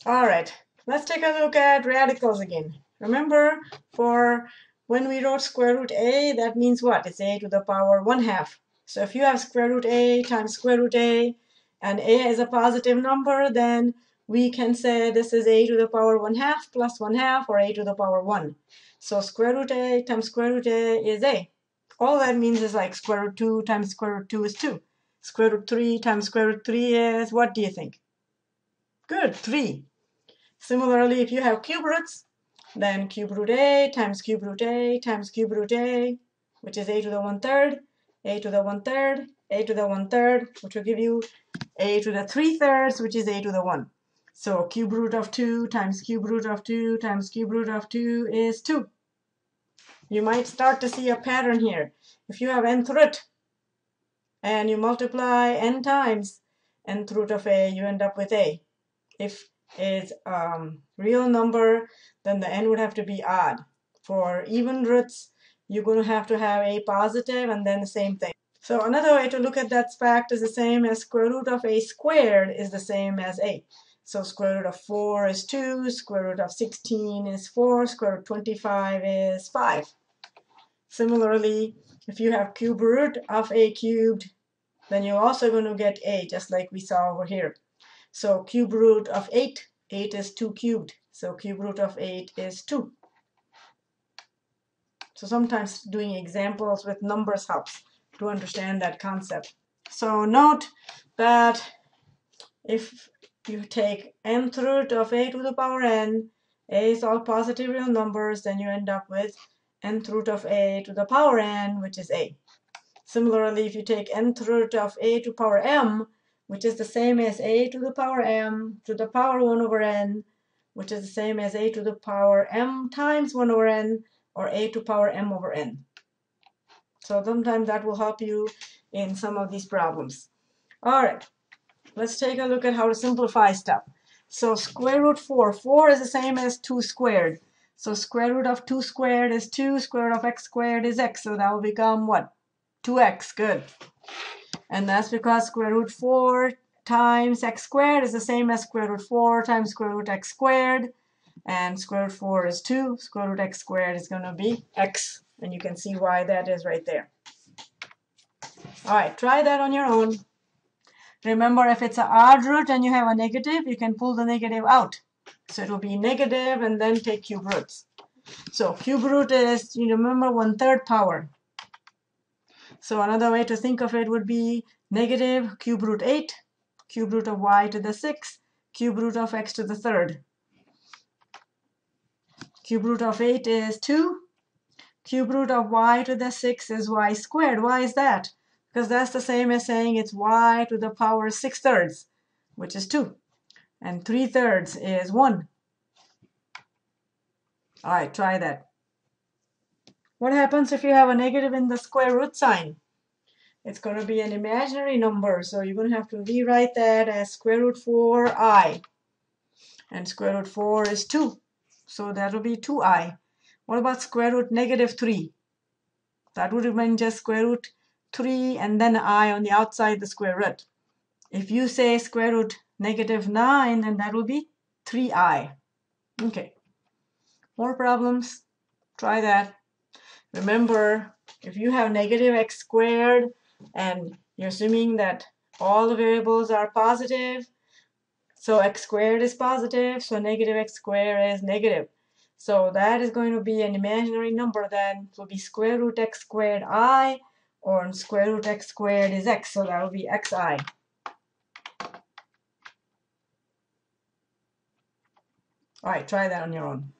All right, let's take a look at radicals again. Remember, for when we wrote square root a, that means what? It's a to the power 1/2. So if you have square root a times square root a, and a is a positive number, then we can say this is a to the power 1/2 plus 1/2, or a to the power 1. So square root a times square root a is a. All that means is like square root 2 times square root 2 is 2. Square root 3 times square root 3 is, what do you think? Good, 3. Similarly, if you have cube roots, then cube root a times cube root a times cube root a, which is a to the 1/3, a to the 1/3, a to the 1/3, which will give you a to the 3/3, which is a to the 1. So cube root of 2 times cube root of 2 times cube root of 2 is 2. You might start to see a pattern here. If you have nth root and you multiply n times nth root of a, you end up with a. If it's real number, then the n would have to be odd. For even roots, you're going to have a positive and then the same thing. So another way to look at that fact is the same as square root of a squared is the same as a. So square root of 4 is 2, square root of 16 is 4, square root of 25 is 5. Similarly, if you have cube root of a cubed, then you're also going to get a, just like we saw over here. So cube root of 8, 8 is 2 cubed. So cube root of 8 is 2. So sometimes doing examples with numbers helps to understand that concept. So note that if you take nth root of a to the power n, a is all positive real numbers, then you end up with nth root of a to the power n, which is a. Similarly, if you take nth root of a to power m, which is the same as a to the power m to the power 1 over n, which is the same as a to the power m times 1 over n, or a to power m over n. So sometimes that will help you in some of these problems. All right, let's take a look at how to simplify stuff. So square root 4. 4 is the same as 2 squared. So square root of 2 squared is 2. Square root of x squared is x. So that will become what? 2x. Good. And that's because square root 4 times x squared is the same as square root 4 times square root x squared. And square root 4 is 2. Square root x squared is going to be x. And you can see why that is right there. All right, try that on your own. Remember, if it's an odd root and you have a negative, you can pull the negative out. So it will be negative and then take cube roots. So cube root is, you remember, 1/3 power. So another way to think of it would be negative cube root 8, cube root of y to the 6, cube root of x to the 3rd. Cube root of 8 is 2. Cube root of y to the 6 is y squared. Why is that? Because that's the same as saying it's y to the power 6/3, which is 2. And 3/3 is 1. All right, try that. What happens if you have a negative in the square root sign? It's going to be an imaginary number, so you're going to have to rewrite that as square root 4i. And square root 4 is 2, so that will be 2i. What about square root negative 3? That would have been just square root 3 and then I on the outside the square root. If you say square root negative 9, then that will be 3i. Okay. More problems? Try that. Remember, if you have negative x squared and you're assuming that all the variables are positive, so x squared is positive, so negative x squared is negative. So that is going to be an imaginary number then. It will be square root x squared I, or square root x squared is x, so that will be xi. All right, try that on your own.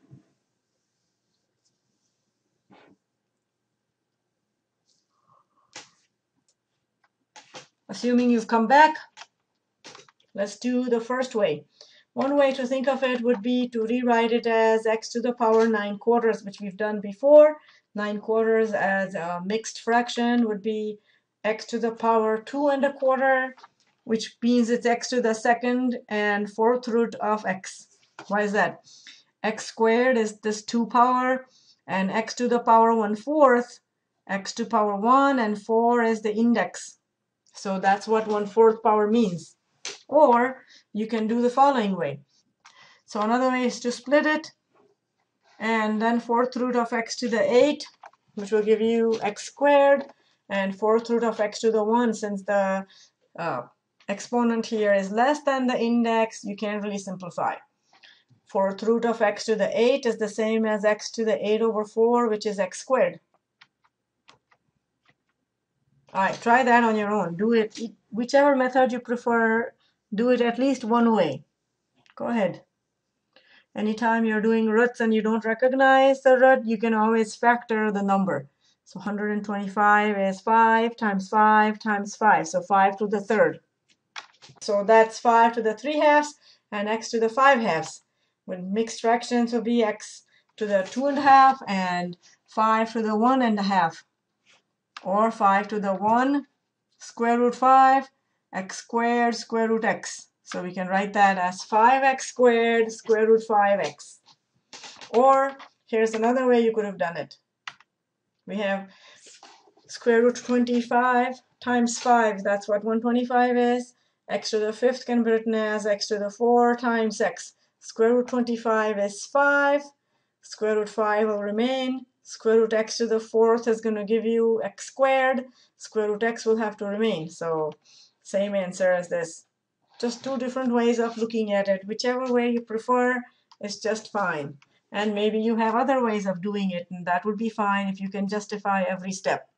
Assuming you've come back, let's do the first way. One way to think of it would be to rewrite it as x to the power 9/4, which we've done before. 9/4 as a mixed fraction would be x to the power 2¼ which means it's x to the 2nd and 4th root of x. Why is that? X squared is this 2 power, and x to the power 1/4, x to power 1, and 4 is the index. So that's what 1/4 power means. Or you can do the following way. So another way is to split it, and then 4th root of x to the 8, which will give you x squared, and 4th root of x to the 1, since the exponent here is less than the index, you can't really simplify. 4th root of x to the 8 is the same as x to the 8 over 4, which is x squared. All right, try that on your own. Do it, whichever method you prefer, do it at least one way. Go ahead. Anytime you're doing roots and you don't recognize the root, you can always factor the number. So 125 is 5 times 5 times 5, so 5 to the 3rd. So that's 5 to the 3 halves and x to the 5 halves. With mixed fractions will be x to the 2 1/2 and 5 to the 1 1/2. Or 5 to the 1 square root 5 x squared square root x. So we can write that as 5x squared square root 5x. Or here's another way you could have done it. We have square root 25 times 5. That's what 125 is. X to the 5th can be written as x to the 4 times x. Square root 25 is 5. Square root 5 will remain. Square root x to the 4th is going to give you x squared. Square root x will have to remain. So same answer as this. Just two different ways of looking at it. Whichever way you prefer is just fine. And maybe you have other ways of doing it, and that would be fine if you can justify every step.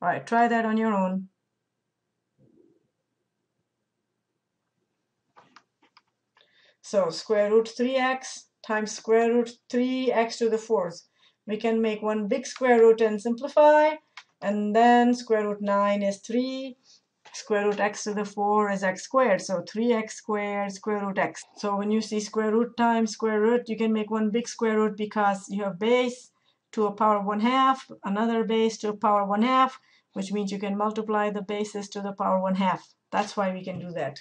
All right, try that on your own. So square root 3x times square root 3x to the 4th. We can make one big square root and simplify, and then square root 9 is 3. Square root x to the 4 is x squared, so 3x squared square root x. So when you see square root times square root, you can make one big square root because you have base to a power 1/2, another base to a power 1/2, which means you can multiply the bases to the power 1/2. That's why we can do that.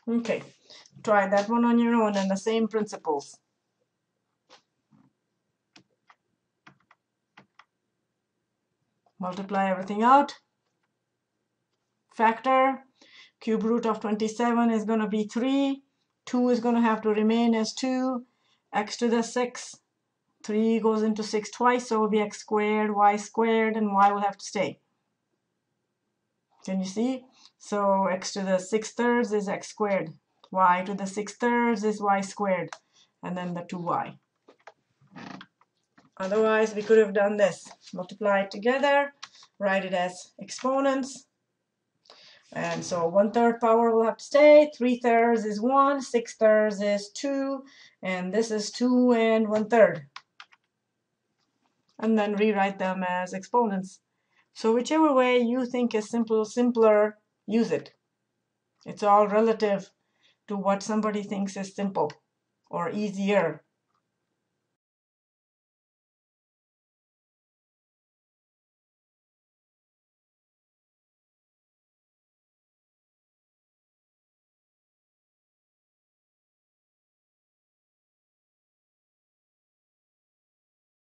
Okay, try that one on your own and the same principles. Multiply everything out. Factor. Cube root of 27 is going to be 3. 2 is going to have to remain as 2. X to the 6. 3 goes into 6 twice, so it will be x squared, y squared, and y will have to stay. Can you see? So x to the 6/3 is x squared. Y to the 6/3 is y squared. And then the 2y. Otherwise, we could have done this. Multiply it together, write it as exponents. And so 1/3 power will have to stay. 3/3 is 1, 6/3 is 2, and this is 2 and 1/3. And then rewrite them as exponents. So whichever way you think is simpler, use it. It's all relative to what somebody thinks is simple or easier.